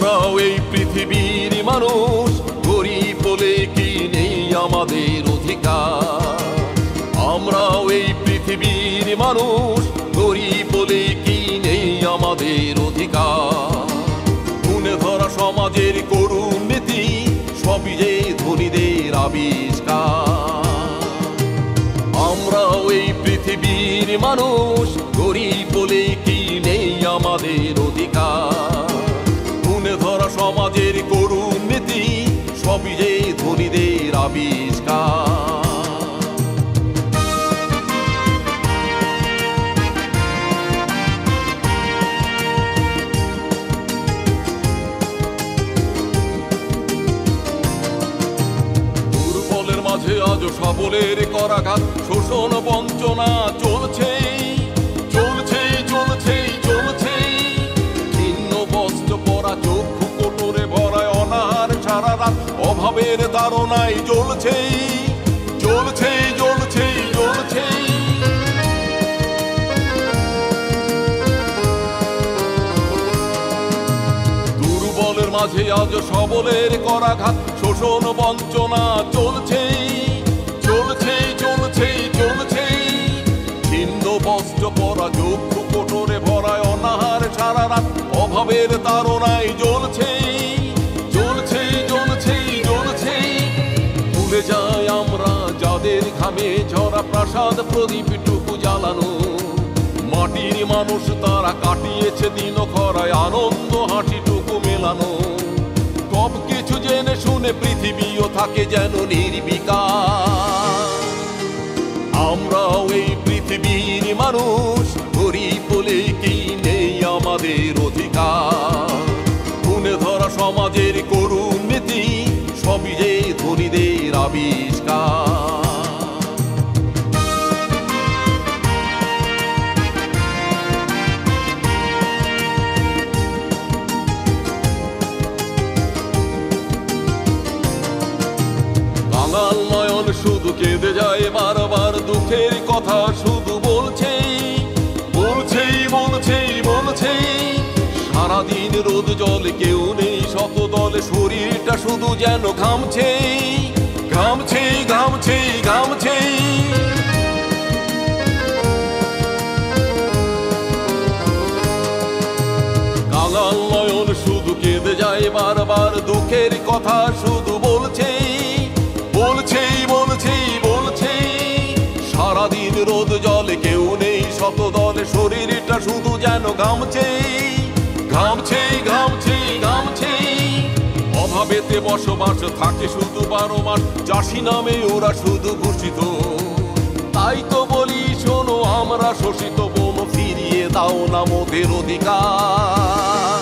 আমরাও এই পৃথিবীর মানুষ, গরিব বলে কি নেই আমাদের অধিকার? আমরাও এই পৃথিবীর মানুষ, গরিব বলে কি নেই আমাদের অধিকার? গুণে ধরা সমাজের করুণ নীতি, সবই যে ধনীদের আবিষ্কার। আমরাও এই পৃথিবীর মানুষ, গরিব বলে কি নেই আমাদের অধিকার? গুণে ধরা সমাজের করুণ নীতি, সবই যে ধনীদের আবিষ্কার। দুর্বলের মাঝে আজ সবলের করাঘাত, শোষণ বঞ্চনা চলছে চলছে চলছে চলছে। ছিন্ন বস্ত্র পরা, চক্ষু কোটরে ভরায় অনাহার সারা রাত, অভাবের তাড়নায় জ্বলছে জ্বলছে জ্বলছে জ্বলছে। দুর্বলের মাঝে আজ সবলের করাঘাত, শোষণ বঞ্চনা চলছে চলছে চলছে চলছে। ছিন্ন বস্ত্র পরা, চক্ষু কোটরে ভরায় অনাহার সারা রাত, অভাবের তাড়নায় জ্বলছে জ্বলছে জ্বলছে জ্বলছে। ভুলে যাই আমরা যাদের ঘামে ঝরা প্রাসাদ প্রদীপটুকু জ্বালানো, মাটির মানুষ তারা কাটিয়েছে দিন খরায় আনন্দ হাসিটুকু মেলানো। সব কিছু জেনে শুনে পৃথিবীও থাকে যেন নির্বিকার। আমরাও এই পৃথিবীর মানুষ, গরিব বলে কি নেই আমাদের অধিকার? গুণে ধরা সমাজের করুণ নীতি, সবই যে ধনীদের আবিষ্কার। কাঙাল নয়ন শুধু কেঁদে যায় বারবার, দুঃখের কথা শুধু বলছে বলছে বলছে বলছে। সারাদিন রোদ জলে কেউ নেই শত দলে, শরীরটা শুধু যেন ঘামছে ঘামছে ঘামছে ঘামছে। কাঙাল নয়ন শুধু কেঁদে যায় বারবার, দুঃখের কথা শুধু বলছে বলছে বলছে বলছে। সারাদিন রোদ জলে কেউ নেই শত দলে, শরীরটা শুধু যেন ঘামছে ঘামছে ঘামছে ঘামছে। অভাবেতে বসবাস থাকে শুধু 12 মাস, চাষি নামে ওরা শুধু ভূষিত। তাই তো বলি শোনো আমরা শোষিত বোন, ফিরিয়ে দাও না মোদের অধিকার।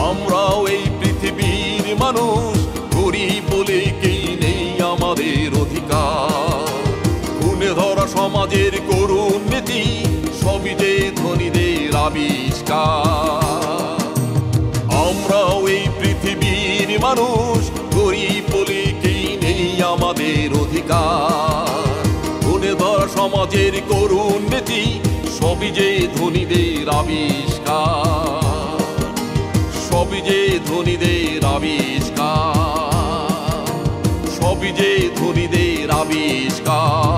আমরাও এই পৃথিবীর মানুষ, গরিব বলে কি নেই আমাদের অধিকার? গুণে ধরা সমাজের করুণ নীতি, সবই যে ধনীদের আবিষ্কার। আমরাও এই পৃথিবীর মানুষ, গরিব বলে কি নেই আমাদের অধিকার? গুণে ধরা সমাজের করুণ নীতি, সবই যে ধনীদের আবিষ্কার। সবই যে ধনীদের আবিষ্কার, সবই যে ধনীদের আবিষ্কার।